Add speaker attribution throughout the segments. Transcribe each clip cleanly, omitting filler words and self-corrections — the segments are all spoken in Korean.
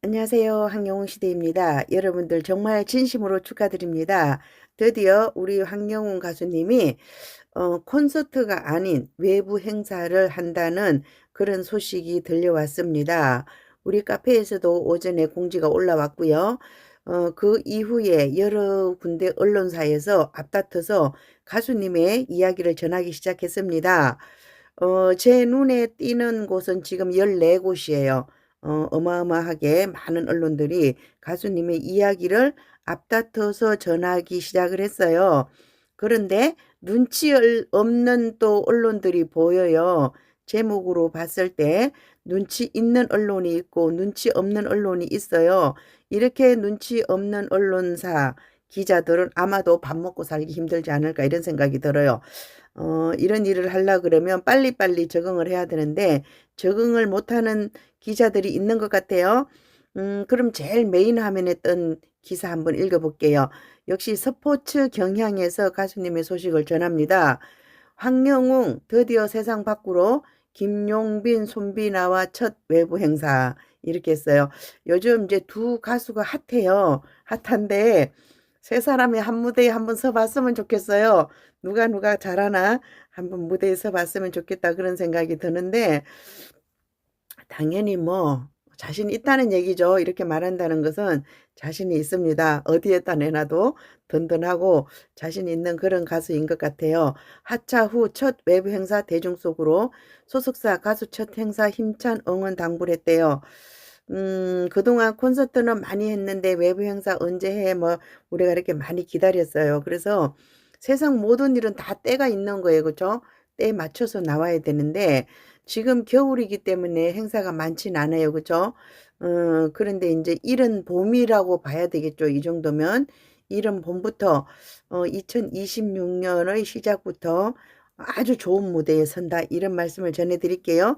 Speaker 1: 안녕하세요. 황영웅 시대입니다. 여러분들 정말 진심으로 축하드립니다. 드디어 우리 황영웅 가수님이 콘서트가 아닌 외부 행사를 한다는 그런 소식이 들려왔습니다. 우리 카페에서도 오전에 공지가 올라왔고요. 그 이후에 여러 군데 언론사에서 앞다퉈서 가수님의 이야기를 전하기 시작했습니다. 제 눈에 띄는 곳은 지금 14곳이에요. 어마어마하게 많은 언론들이 가수님의 이야기를 앞다퉈서 전하기 시작을 했어요. 그런데 눈치 없는 또 언론들이 보여요. 제목으로 봤을 때 눈치 있는 언론이 있고 눈치 없는 언론이 있어요. 이렇게 눈치 없는 언론사 기자들은 아마도 밥 먹고 살기 힘들지 않을까 이런 생각이 들어요. 이런 일을 하려 그러면 빨리빨리 적응을 해야 되는데 적응을 못하는 기자들이 있는 것 같아요. 그럼 제일 메인 화면에 뜬 기사 한번 읽어볼게요. 역시 스포츠 경향에서 가수님의 소식을 전합니다. 황영웅 드디어 세상 밖으로 김용빈, 손비나와 첫 외부 행사 이렇게 했어요. 요즘 이제 두 가수가 핫해요. 핫한데 세 사람이 한 무대에 한번 서봤으면 좋겠어요. 누가 잘하나 한번 무대에 서봤으면 좋겠다 그런 생각이 드는데 당연히 뭐 자신 있다는 얘기죠. 이렇게 말한다는 것은 자신이 있습니다. 어디에다 내놔도 든든하고 자신 있는 그런 가수인 것 같아요. 하차 후 첫 외부 행사 대중 속으로 소속사 가수 첫 행사 힘찬 응원 당부를 했대요. 그동안 콘서트는 많이 했는데 외부 행사 언제 해? 뭐 우리가 이렇게 많이 기다렸어요. 그래서 세상 모든 일은 다 때가 있는 거예요. 그렇죠? 때에 맞춰서 나와야 되는데 지금 겨울이기 때문에 행사가 많진 않아요. 그죠? 그런데 이제 이른 봄이라고 봐야 되겠죠. 이 정도면. 이른 봄부터 2026년의 시작부터 아주 좋은 무대에 선다. 이런 말씀을 전해드릴게요.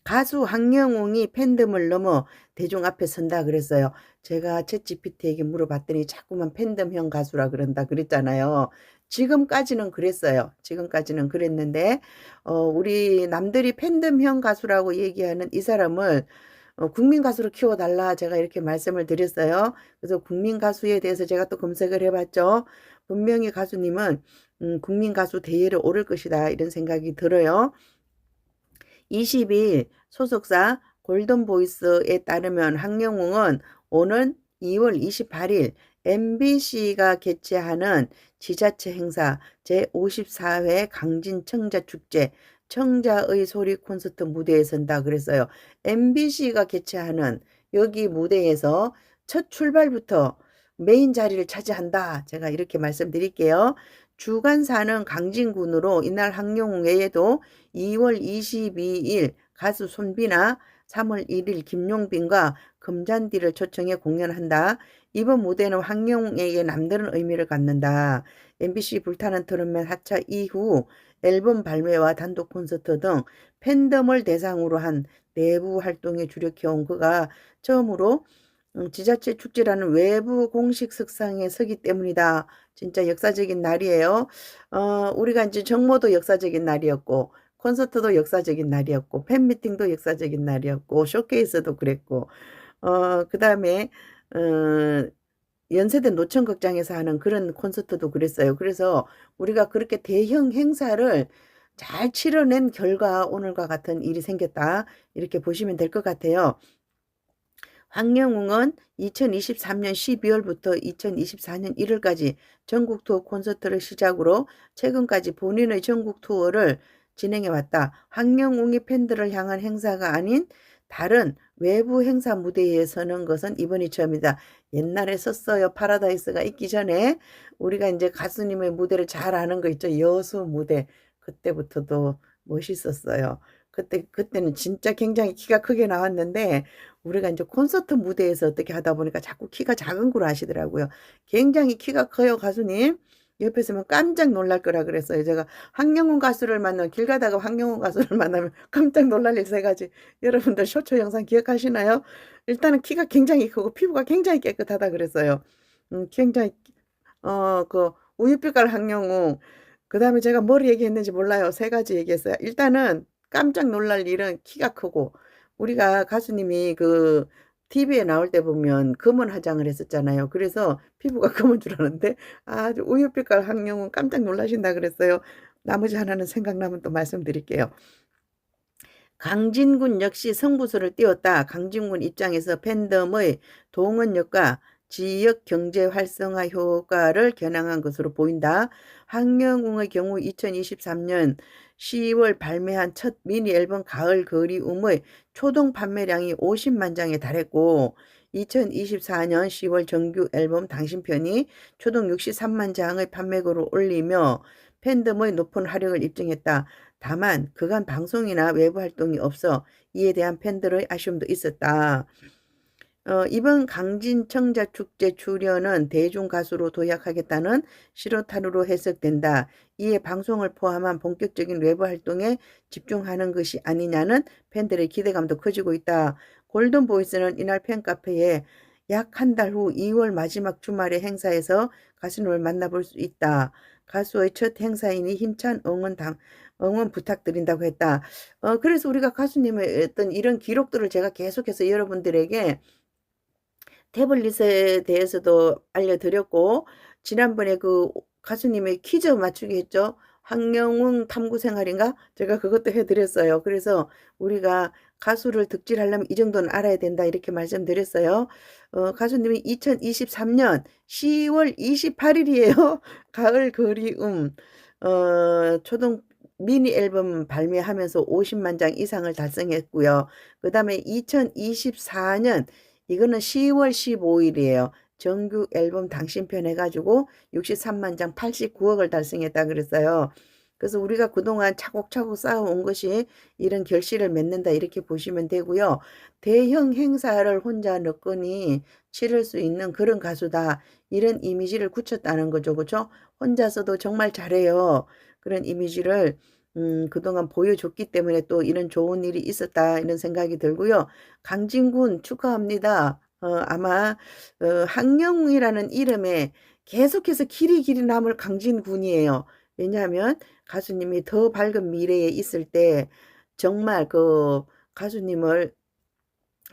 Speaker 1: 가수 황영웅이 팬덤을 넘어 대중 앞에 선다 그랬어요. 제가 챗GPT에게 물어봤더니 자꾸만 팬덤형 가수라 그런다 그랬잖아요. 지금까지는 그랬어요. 지금까지는 그랬는데 우리 남들이 팬덤형 가수라고 얘기하는 이 사람을 국민 가수로 키워달라 제가 이렇게 말씀을 드렸어요. 그래서 국민 가수에 대해서 제가 또 검색을 해봤죠. 분명히 가수님은 국민 가수 대열에 오를 것이다 이런 생각이 들어요. 20일 소속사 골든보이스에 따르면 황영웅은 오는 2월 28일 MBC가 개최하는 지자체 행사 제54회 강진청자축제 청자의 소리 콘서트 무대에 선다 그랬어요. MBC가 개최하는 여기 무대에서 첫 출발부터 메인 자리를 차지한다. 제가 이렇게 말씀드릴게요. 주간사는 강진군으로 이날 황영웅 외에도 2월 22일 가수 손비나 3월 1일 김용빈과 금잔디를 초청해 공연한다. 이번 무대는 황영웅에게 남다른 의미를 갖는다. MBC 불타는 트롯맨 하차 이후 앨범 발매와 단독 콘서트 등 팬덤을 대상으로 한 내부 활동에 주력해온 그가 처음으로 지자체 축제라는 외부 공식 석상에 서기 때문이다. 진짜 역사적인 날이에요. 우리가 이제 정모도 역사적인 날이었고, 콘서트도 역사적인 날이었고, 팬미팅도 역사적인 날이었고, 쇼케이스도 그랬고, 그 다음에, 어, 연세대 노천극장에서 하는 그런 콘서트도 그랬어요. 그래서 우리가 그렇게 대형 행사를 잘 치러낸 결과 오늘과 같은 일이 생겼다. 이렇게 보시면 될 것 같아요. 황영웅은 2023년 12월부터 2024년 1월까지 전국 투어 콘서트를 시작으로 최근까지 본인의 전국 투어를 진행해 왔다. 황영웅이 팬들을 향한 행사가 아닌 다른 외부 행사 무대에 서는 것은 이번이 처음이다. 옛날에 썼어요. 파라다이스가 있기 전에 우리가 이제 가수님의 무대를 잘 아는 거 있죠. 여수 무대. 그때부터도 멋있었어요. 그때는 진짜 굉장히 키가 크게 나왔는데 우리가 이제 콘서트 무대에서 어떻게 하다 보니까 자꾸 키가 작은 걸 아시더라고요. 굉장히 키가 커요, 가수님. 옆에 서면 깜짝 놀랄 거라 그랬어요. 제가 황영훈 가수를 만나면 길 가다가 황영훈 가수를 만나면 깜짝 놀랄 일 세 가지. 여러분들 쇼츠 영상 기억하시나요? 일단은 키가 굉장히 크고 피부가 굉장히 깨끗하다 그랬어요. 굉장히 그 우유빛깔 황영웅. 그다음에 제가 뭘 얘기했는지 몰라요. 세 가지 얘기했어요. 일단은 깜짝 놀랄 일은 키가 크고 우리가 가수님이 그 TV에 나올 때 보면 검은 화장을 했었잖아요. 그래서 피부가 검은 줄 알았는데 아주 우유빛깔 황영은 깜짝 놀라신다 그랬어요. 나머지 하나는 생각나면 또 말씀드릴게요. 강진군 역시 승부수를 띄웠다. 강진군 입장에서 팬덤의 동원력과 지역 경제 활성화 효과를 겨냥한 것으로 보인다. 황영웅의 경우 2023년 10월 발매한 첫 미니 앨범 가을 그리움의 초동 판매량이 50만 장에 달했고 2024년 10월 정규 앨범 당신편이 초동 63만 장의 판매고를 올리며 팬덤의 높은 화력을 입증했다. 다만 그간 방송이나 외부 활동이 없어 이에 대한 팬들의 아쉬움도 있었다. 이번 강진청자축제 출연은 대중가수로 도약하겠다는 시로탄으로 해석된다. 이에 방송을 포함한 본격적인 외부 활동에 집중하는 것이 아니냐는 팬들의 기대감도 커지고 있다. 골든보이스는 이날 팬카페에 약 한 달 후 2월 마지막 주말의 행사에서 가수님을 만나볼 수 있다. 가수의 첫 행사이니 힘찬 응원 부탁드린다고 했다. 그래서 우리가 가수님의 어떤 이런 기록들을 제가 계속해서 여러분들에게 태블릿에 대해서도 알려드렸고 지난번에 그 가수님의 퀴즈 맞추기 했죠. 황영웅 탐구생활인가? 제가 그것도 해드렸어요. 그래서 우리가 가수를 득질하려면 이 정도는 알아야 된다 이렇게 말씀드렸어요. 가수님이 2023년 10월 28일이에요. 가을 그리움 초등 미니 앨범 발매하면서 50만 장 이상을 달성했고요. 그 다음에 2024년 이거는 10월 15일이에요. 정규 앨범 당신편 해가지고 63만 장 89억을 달성했다 그랬어요. 그래서 우리가 그동안 차곡차곡 쌓아온 것이 이런 결실을 맺는다 이렇게 보시면 되고요. 대형 행사를 혼자 너끈히 치를 수 있는 그런 가수다. 이런 이미지를 굳혔다는 거죠. 그렇죠? 혼자서도 정말 잘해요. 그런 이미지를 그동안 보여줬기 때문에 또 이런 좋은 일이 있었다 이런 생각이 들고요. 강진군 축하합니다. 아마 황영웅이라는 이름에 계속해서 길이 남을 강진군이에요. 왜냐하면 가수님이 더 밝은 미래에 있을 때 정말 그 가수님을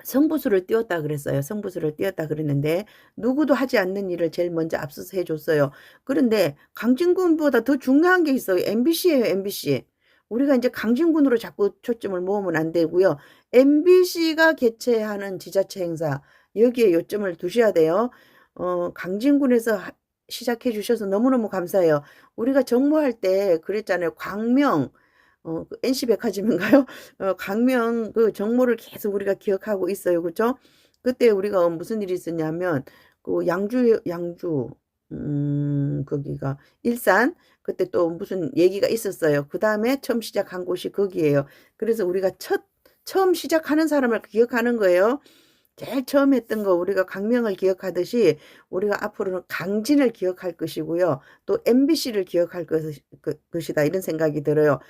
Speaker 1: 성부수를 띄웠다 그랬어요. 성부수를 띄웠다 그랬는데 누구도 하지 않는 일을 제일 먼저 앞서서 해줬어요. 그런데 강진군보다 더 중요한 게 있어요. MBC예요. MBC. 우리가 이제 강진군으로 자꾸 초점을 모으면 안 되고요. MBC가 개최하는 지자체 행사 여기에 요점을 두셔야 돼요. 강진군에서 시작해 주셔서 너무너무 감사해요. 우리가 정모할 때 그랬잖아요. 광명 그 NC백화점인가요? 광명 그 정모를 계속 우리가 기억하고 있어요. 그죠? 그때 우리가 무슨 일이 있었냐면 그 양주 거기가 일산 그때 또 무슨 얘기가 있었어요. 그 다음에 처음 시작한 곳이 거기에요. 그래서 우리가 처음 시작하는 사람을 기억하는 거예요. 제일 처음 했던 거 우리가 강명을 기억하듯이 우리가 앞으로는 강진을 기억할 것이고요. 또 MBC를 기억할 것이다. 이런 생각이 들어요.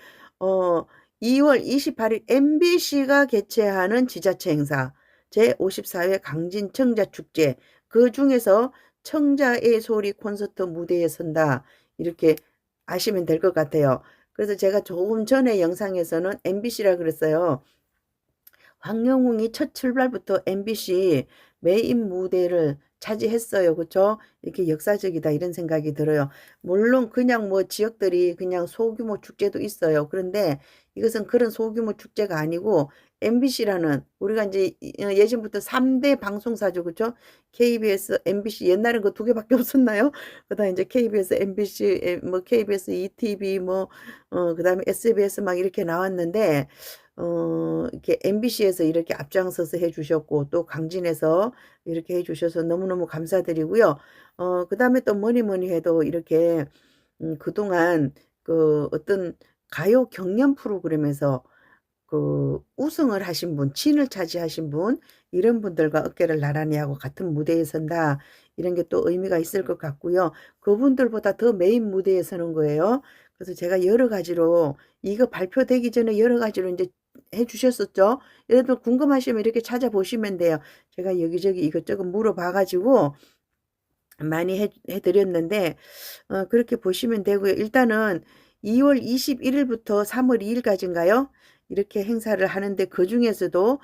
Speaker 1: 2월 28일 MBC가 개최하는 지자체 행사 제54회 강진청자축제 그 중에서 청자의 소리 콘서트 무대에 선다. 이렇게 아시면 될 것 같아요. 그래서 제가 조금 전에 영상에서는 MBC라 그랬어요. 황영웅이 첫 출발부터 MBC 메인 무대를 차지했어요. 그렇죠? 이렇게 역사적이다 이런 생각이 들어요. 물론 그냥 뭐 지역들이 그냥 소규모 축제도 있어요. 그런데 이것은 그런 소규모 축제가 아니고 MBC라는 우리가 이제 예전부터 3대 방송사죠. 그렇죠? KBS, MBC 옛날엔 그 두 개밖에 없었나요? 그다음에 이제 KBS, MBC, 뭐 KBS, ETV 뭐 그다음에 SBS 막 이렇게 나왔는데 이렇게 MBC에서 이렇게 앞장서서 해주셨고, 또 강진에서 이렇게 해주셔서 너무너무 감사드리고요. 그 다음에 또 뭐니 해도 이렇게, 그동안 그 어떤 가요 경연 프로그램에서 그 우승을 하신 분, 진을 차지하신 분, 이런 분들과 어깨를 나란히 하고 같은 무대에 선다. 이런 게 또 의미가 있을 것 같고요. 그분들보다 더 메인 무대에 서는 거예요. 그래서 제가 여러 가지로 이거 발표되기 전에 여러 가지로 이제 해주셨었죠. 여러분 궁금하시면 이렇게 찾아보시면 돼요. 제가 여기저기 이것저것 물어봐가지고 많이 해드렸는데 그렇게 보시면 되고요. 일단은 2월 21일부터 3월 2일까지인가요? 이렇게 행사를 하는데 그 중에서도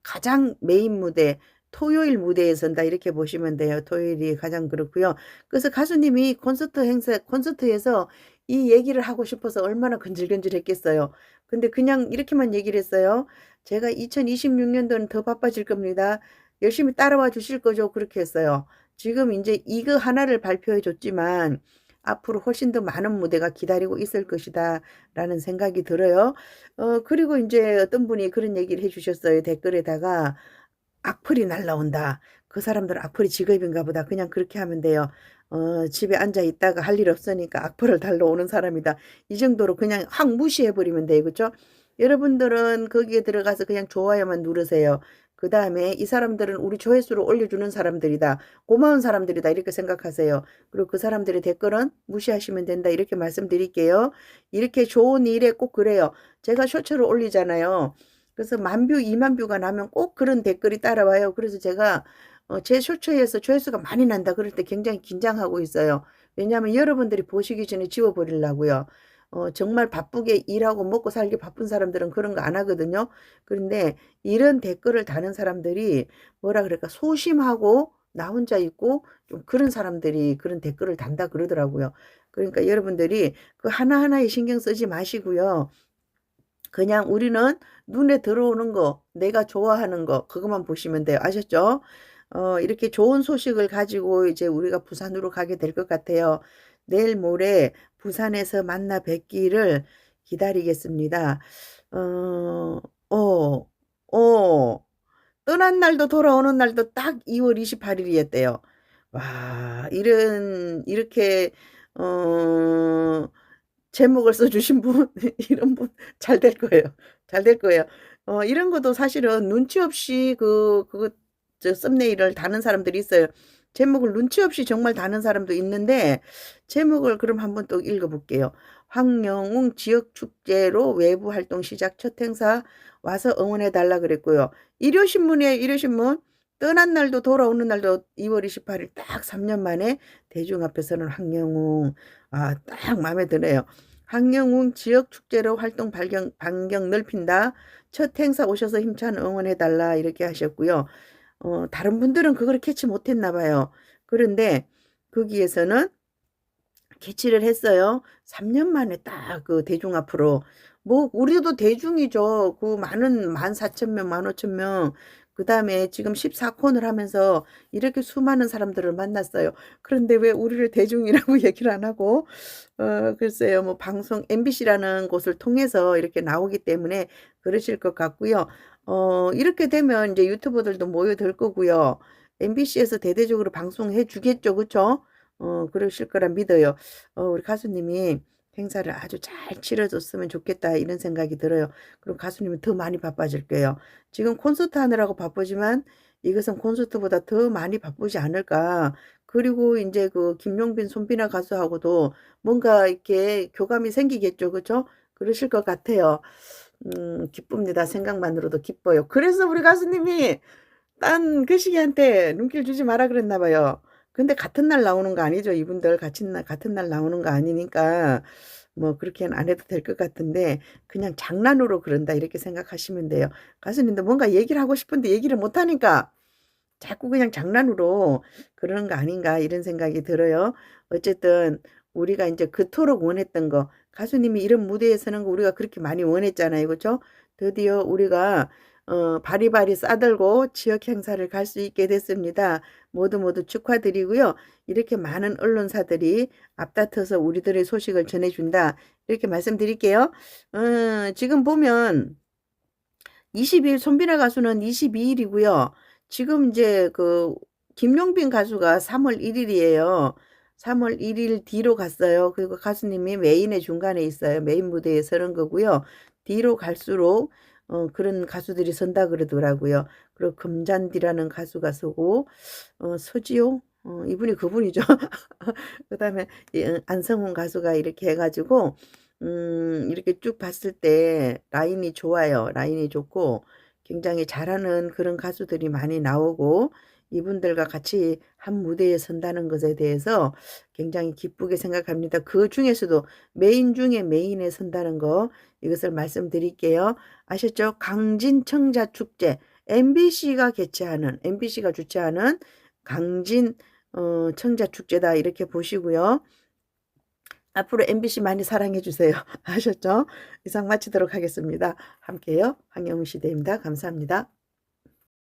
Speaker 1: 가장 메인 무대, 토요일 무대에 선다 이렇게 보시면 돼요. 토요일이 가장 그렇고요. 그래서 가수님이 콘서트에서 이 얘기를 하고 싶어서 얼마나 근질근질했겠어요. 근데 그냥 이렇게만 얘기를 했어요. 제가 2026년도는 더 바빠질 겁니다. 열심히 따라와 주실 거죠? 그렇게 했어요. 지금 이제 이거 하나를 발표해 줬지만 앞으로 훨씬 더 많은 무대가 기다리고 있을 것이다 라는 생각이 들어요. 그리고 이제 어떤 분이 그런 얘기를 해 주셨어요. 댓글에다가 악플이 날라온다. 그 사람들은 악플이 직업인가 보다. 그냥 그렇게 하면 돼요. 집에 앉아 있다가 할 일 없으니까 악플을 달러오는 사람이다. 이 정도로 그냥 확 무시해 버리면 돼요. 그렇죠? 여러분들은 거기에 들어가서 그냥 좋아요만 누르세요. 그 다음에 이 사람들은 우리 조회수를 올려주는 사람들이다. 고마운 사람들이다. 이렇게 생각하세요. 그리고 그 사람들의 댓글은 무시하시면 된다. 이렇게 말씀드릴게요. 이렇게 좋은 일에 꼭 그래요. 제가 쇼츠를 올리잖아요. 그래서 10,000뷰, 20,000뷰가 나면 꼭 그런 댓글이 따라와요. 그래서 제가 제 쇼츠에서 조회수가 많이 난다 그럴 때 굉장히 긴장하고 있어요. 왜냐하면 여러분들이 보시기 전에 지워버리려고요. 정말 바쁘게 일하고 먹고 살기 바쁜 사람들은 그런 거 안 하거든요. 그런데 이런 댓글을 다는 사람들이 뭐라 그럴까 소심하고 나 혼자 있고 좀 그런 사람들이 그런 댓글을 단다 그러더라고요. 그러니까 여러분들이 그 하나하나에 신경 쓰지 마시고요. 그냥 우리는 눈에 들어오는 거, 내가 좋아하는 거, 그것만 보시면 돼요. 아셨죠? 이렇게 좋은 소식을 가지고 이제 우리가 부산으로 가게 될 것 같아요. 내일 모레 부산에서 만나 뵙기를 기다리겠습니다. 어, 어, 떠난 날도 돌아오는 날도 딱 2월 28일이었대요. 와, 이렇게, 어, 제목을 써주신 분, 이런 분 잘 될 거예요. 잘 될 거예요. 이런 것도 사실은 눈치 없이 저 썸네일을 다는 사람들이 있어요. 제목을 눈치 없이 정말 다는 사람도 있는데, 제목을 그럼 한번 또 읽어볼게요. 황영웅 지역축제로 외부 활동 시작 첫 행사 와서 응원해달라 그랬고요. 일요신문이에요, 일요신문. 떠난 날도 돌아오는 날도 2월 28일 딱 3년 만에 대중 앞에서는 황영웅. 아, 딱 마음에 드네요. 황영웅 지역축제로 활동 반경 넓힌다. 첫 행사 오셔서 힘찬 응원해달라. 이렇게 하셨고요. 다른 분들은 그걸 캐치 못했나 봐요. 그런데 거기에서는 캐치를 했어요. 3년 만에 딱 그 대중 앞으로. 뭐, 우리도 대중이죠. 그 많은 14,000명, 15,000명. 그 다음에 지금 14콘을 하면서 이렇게 수많은 사람들을 만났어요. 그런데 왜 우리를 대중이라고 얘기를 안 하고, 글쎄요, 뭐, 방송, MBC라는 곳을 통해서 이렇게 나오기 때문에 그러실 것 같고요. 이렇게 되면 이제 유튜버들도 모여들 거고요. MBC에서 대대적으로 방송해 주겠죠. 그쵸? 그러실 거라 믿어요. 우리 가수님이 행사를 아주 잘 치러줬으면 좋겠다 이런 생각이 들어요. 그럼 가수님은 더 많이 바빠질 거예요. 지금 콘서트 하느라고 바쁘지만 이것은 콘서트보다 더 많이 바쁘지 않을까. 그리고 이제 그 김용빈, 손비나 가수하고도 뭔가 이렇게 교감이 생기겠죠. 그렇죠? 그러실 것 같아요. 기쁩니다. 생각만으로도 기뻐요. 그래서 우리 가수님이 딴 거시기한테 눈길 주지 마라 그랬나 봐요. 근데 같은 날 나오는 거 아니죠. 이분들 같은 날 나오는 거 아니니까 뭐 그렇게는 안 해도 될 것 같은데 그냥 장난으로 그런다 이렇게 생각하시면 돼요. 가수님도 뭔가 얘기를 하고 싶은데 얘기를 못 하니까 자꾸 그냥 장난으로 그러는 거 아닌가 이런 생각이 들어요. 어쨌든 우리가 이제 그토록 원했던 거 가수님이 이런 무대에 서는 거 우리가 그렇게 많이 원했잖아요. 그렇죠? 드디어 우리가 바리바리 싸들고 지역 행사를 갈 수 있게 됐습니다. 모두 모두 축하드리고요. 이렇게 많은 언론사들이 앞다퉈서 우리들의 소식을 전해준다. 이렇게 말씀드릴게요. 지금 보면 22일 손비나 가수는 22일이고요. 지금 이제 그 김용빈 가수가 3월 1일이에요. 3월 1일 뒤로 갔어요. 그리고 가수님이 메인의 중간에 있어요. 메인 무대에 서는 거고요. 뒤로 갈수록 그런 가수들이 선다 그러더라고요. 그리고 금잔디라는 가수가 서고 서지호 이분이 그분이죠. 그다음에 안성훈 가수가 이렇게 해가지고 이렇게 쭉 봤을 때 라인이 좋아요. 라인이 좋고 굉장히 잘하는 그런 가수들이 많이 나오고 이분들과 같이 한 무대에 선다는 것에 대해서 굉장히 기쁘게 생각합니다. 그 중에서도 메인 중에 메인에 선다는 거 이것을 말씀드릴게요. 아셨죠? 강진청자축제 MBC가 주최하는 강진 청자축제다 이렇게 보시고요. 앞으로 MBC 많이 사랑해 주세요. 아셨죠? 이상 마치도록 하겠습니다. 함께요. 황영우 시대입니다. 감사합니다.